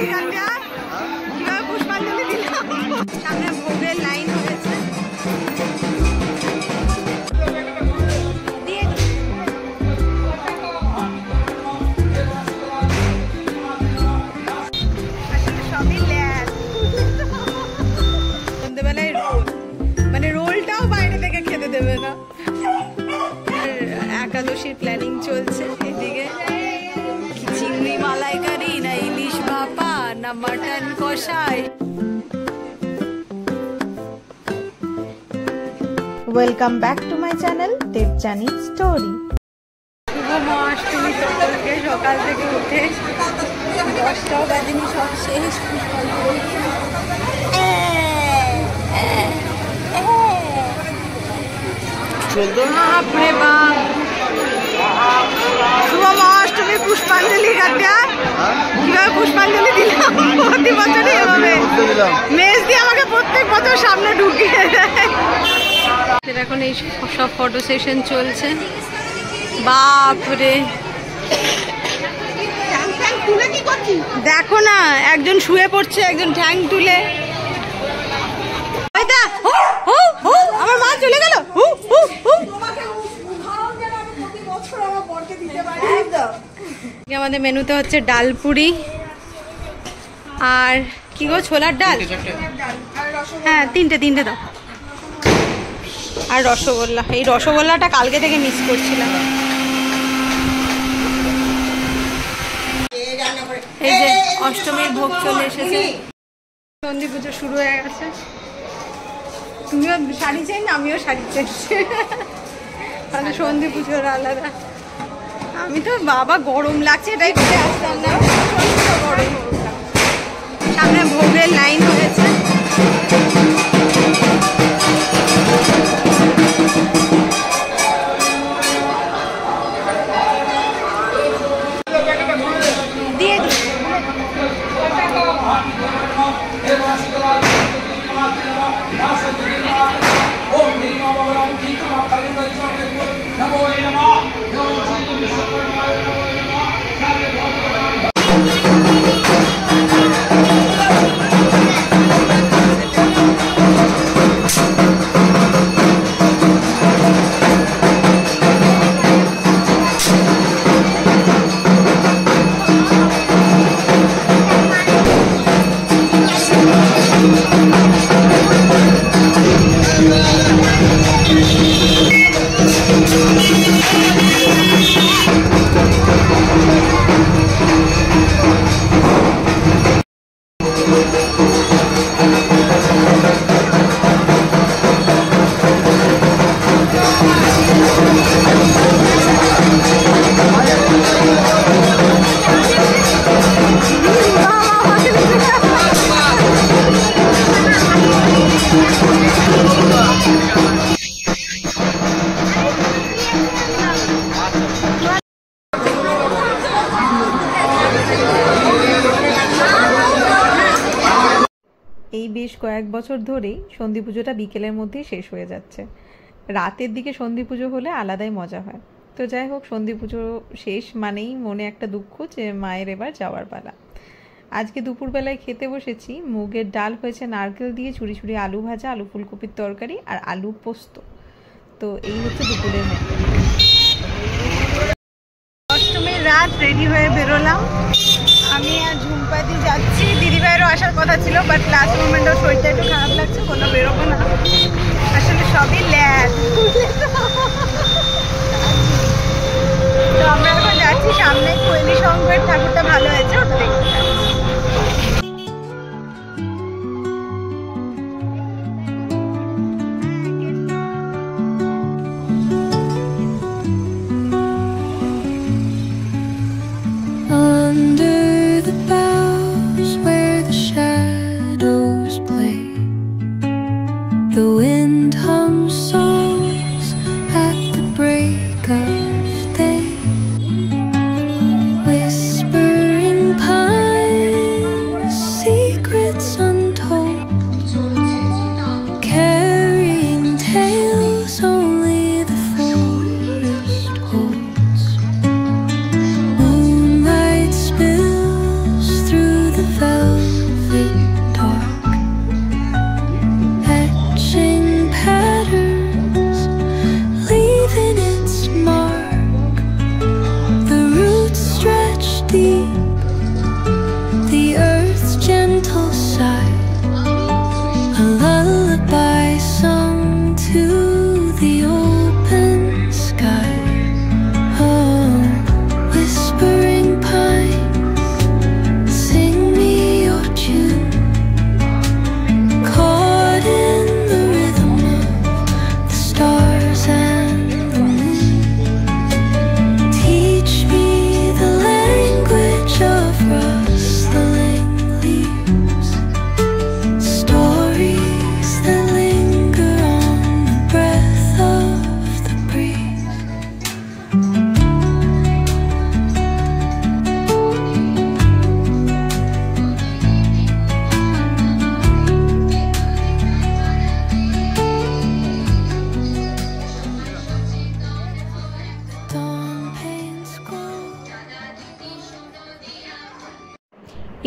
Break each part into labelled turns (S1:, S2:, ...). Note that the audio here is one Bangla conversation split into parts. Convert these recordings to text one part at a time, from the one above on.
S1: দিলি কাটা কিভাবে পুষ্পাঞ্জলি দিলাম সামনে ভোগের লাইন হয়েছে সবই ল্যাদ সন্ধ্যেবেলায় রোল মানে রোলটাও বাইরে থেকে খেতে দেবে না একাদশীর প্ল্যানিং চলছে এদিকে চিংড়ি মালাইকারি না ইলিশ ভাপা না মাটন কষাই welcome back to my channel Debjani story শুভ মহাষ্টমী সকলকে সকাল থেকে উঠে 10টাও বাজেনি সব শেষ বাপরে বাপ শুভ মহাষ্টমী পুষ্পাঞ্জলি কাটা কিভাবে পুষ্পাঞ্জলি দিলাম প্রতি বছরই এভাবে মেজ দিয়ে আমাকে প্রত্যেক বছর সামনে ঢুকিয়ে দেয় এখন এই সব ফটো সেশন চলছে বাপরে দেখো না একজন শুয়ে পড়ছে একজন ঠ্যাং তুলে আমার মা চলে গেল আমাদের মেনুতে হচ্ছে ডাল পুরি আর কি গো ছোলার ডাল হ্যাঁ তিনটে দাও আর রসগোল্লা এই রসগোল্লাটা কালকে থেকে মিস করছিলাম এই যে অষ্টমীর ভোগ চলে এসেছে সন্ধি পুজো শুরু হয়ে গেছে তুমিও শাড়ি চাই না আমিও শাড়ি চাইছি তাহলে সন্ধি পুজোর আলাদা আমি তো বাবা গরম লাগছে এটাই করে আসতাম না গরম সামনে ভোগের লাইন হয়েছে দিয়ে এই বেশ কয়েক বছর ধরেই সন্ধি পুজোটা বিকেলের মধ্যেই শেষ হয়ে যাচ্ছে রাতের দিকে সন্ধি পুজো হলে আলাদাই মজা হয় তো যাই হোক সন্ধি পুজো শেষ মানেই মনে একটা দুঃখ যে মায়ের এবার যাওয়ার পালা আজকে দুপুরবেলায় খেতে বসেছি মুগের ডাল হয়েছে নারকেল দিয়ে ছুরি ছুরি আলু ভাজা আলু ফুলকপির তরকারি আর আলু পোস্ত তো এই হচ্ছে দুপুরের মেনু অষ্টমীর রাত রেডি হয়ে বেরোলাম আমি আর ঝুমপাদি যাচ্ছি দিদিভাইয়েরও আসার কথা ছিল বাট লাস্ট মোমেন্টও শরীরটা একটু খারাপ লাগছে কোনো বেরোবো না আসলে সবই ল্যাদ তো আমরা এখন যাচ্ছি সামনে কৈলি সংঘের ঠাকুরটা ভালো হয়েছে ওটা দেখতে
S2: The wind hums songs at the break of day, whispering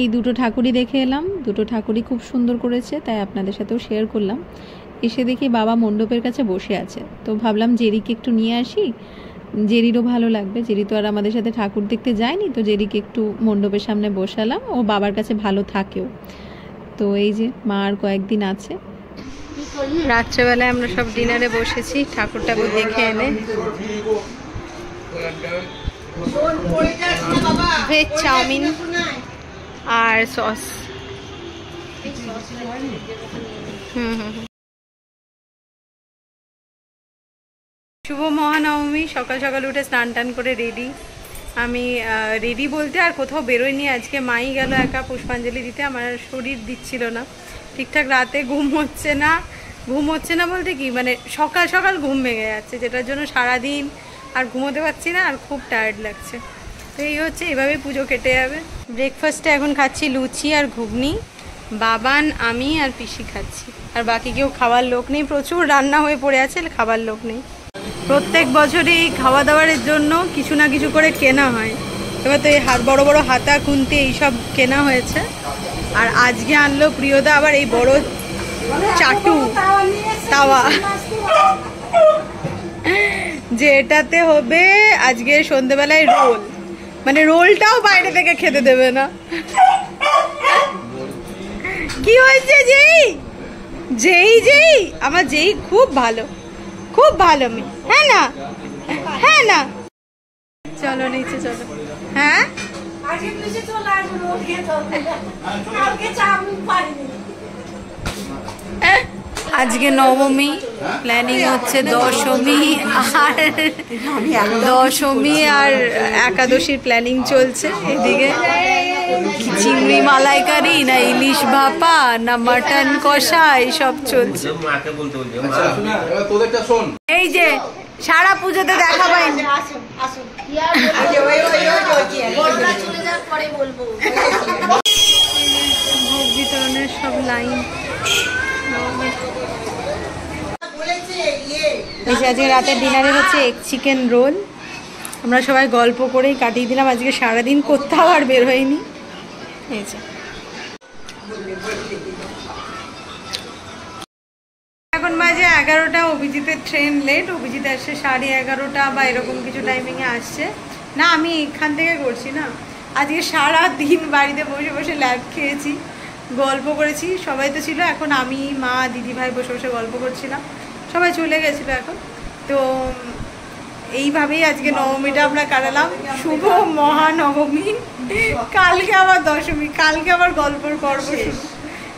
S1: এই দুটো ঠাকুরই দেখে এলাম, দুটো ঠাকুরই খুব সুন্দর করেছে, তাই আপনাদের সাথেও শেয়ার করলাম। এসে দেখি বাবা মণ্ডপের কাছে বসে আছে, তো ভাবলাম জেরিকে একটু নিয়ে আসি, জেরিরও ভালো লাগবে। জেরি তো আর আমাদের সাথে ঠাকুর দেখতে যায়নি, তো জেরিকে একটু মণ্ডপের সামনে বসালাম, ও বাবার কাছে ভালো থাকেও। তো এই যে মা আর কয়েকদিন আছে। রাত্রেবেলায় আমরা সব ডিনারে বসেছি ঠাকুর ঠাকুর দেখে এনে। ভেজ চাউমিন আর সস। শুভ মহানবমী। সকাল সকাল উঠে স্নান টান করে রেডি। আমি রেডি বলতে আর কোথাও বেরোয়নি আজকে, মাই গেল একা পুষ্পাঞ্জলি দিতে, আমার শরীর দিচ্ছিল না ঠিকঠাক, রাতে ঘুম হচ্ছে না বলতে কি মানে সকাল সকাল ঘুম ভেঙে যাচ্ছে, যেটার জন্য সারাদিন আর ঘুমোতে পারছি না, আর খুব টায়ার্ড লাগছে। তো এই হচ্ছে, এভাবে পুজো কেটে যাবে। ব্রেকফাস্টে এখন খাচ্ছি লুচি আর ঘুগনি, বাবান আমি আর পিসি খাচ্ছি, আর বাকি কেউ খাওয়ার লোক নেই, প্রচুর রান্না হয়ে পড়ে আছে, খাবার লোক নেই। প্রত্যেক বছরই খাওয়া দাওয়ারের জন্য কিছু না কিছু করে কেনা হয়, এবার তো এই বড় বড় হাতা খুন্তি এইসব কেনা হয়েছে, আর আজকে আনলো প্রিয়দা আবার এই বড় চাটু তাওয়া, যে এটাতে হবে আজকে সন্ধ্যেবেলায় রোল, মানে রোলটাও বাইরে থেকে খেতে দেবে না। কি হয়েছে যেই আমার যেই খুব ভালো মেয়ে, হ্যাঁ না চলো নিচে চলো। হ্যাঁ আজকে নবমী, প্ল্যানিং হচ্ছে দশমী আর একাদশীর প্ল্যানিং চলছে। এদিকে চিংড়ি মালাইকারি না ইলিশ ভাপা না মাটন কষা এইসব চলছে। এই যে সারা পুজোতে দেখা পাইনি, ভোগ বিতরণের সব লাইন। আজকে রাতের ডিনারে হচ্ছে এগ চিকেন রোল। আমরা সবাই গল্প করেই কাটিয়ে দিলাম, আজকে সারাদিন কোথাও আর বের হয়নি। এখন বাজে 11টা, অভিজিতের ট্রেন লেট, অভিজিৎ আসছে 11:30 বা এরকম কিছু টাইমিংয়ে আসছে। না আমি এখান থেকে করছি না, আজকে সারাদিন বাড়িতে বসে বসে ল্যাব খেয়েছি, গল্প করেছি, সবাই তো ছিল, এখন আমি মা দিদি ভাই বসে বসে গল্প করছিলাম, সবাই চলে গেছিলো এখন। তো এইভাবেই আজকে নবমীটা আমরা কাটালাম। শুভ মহানবমী, কালকে আবার দশমী, কালকে আবার গল্পর পর্ব শুরু,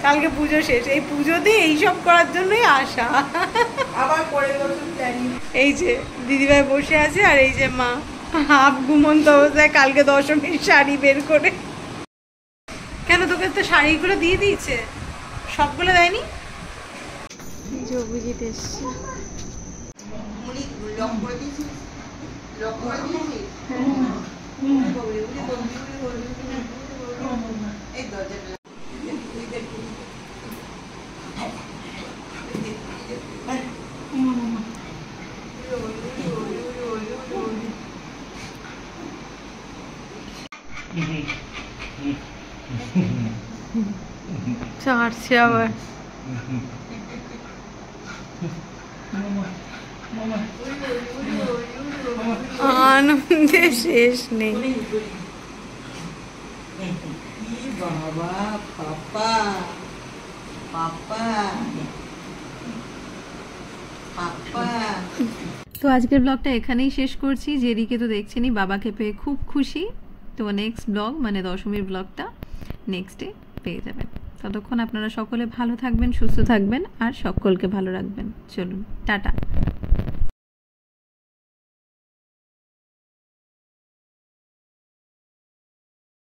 S1: কালকে পুজো শেষ। এই পুজোতে এইসব করার জন্যই আসা। আবার পরের বছর প্ল্যানিং। এই যে দিদিভাই বসে আছে, আর এই যে মা হাফ ঘুমন্ত অবস্থায় কালকে দশমীর শাড়ি বের করে। কেন তোকে তো শাড়িগুলো দিয়ে দিয়েছে, সবগুলো দেয়নি? অভিজিৎ এসছে। ছাড়ছে আবার। আনন্দে শেষ নেই। বাবা পাপা পাপা পাপা। তো আজকের ব্লগটা এখানেই শেষ করছি। জেরিকে তো দেখছেনই, বাবাকে পেয়ে খুব খুশি। তো নেক্সট ব্লগ মানে দশমীর ব্লগটা নেক্সট ডে পেয়ে যাবেন। ততক্ষণ আপনারা সকলে ভালো থাকবেন, সুস্থ থাকবেন, আর সকলকে ভালো রাখবেন। চলুন টাটা।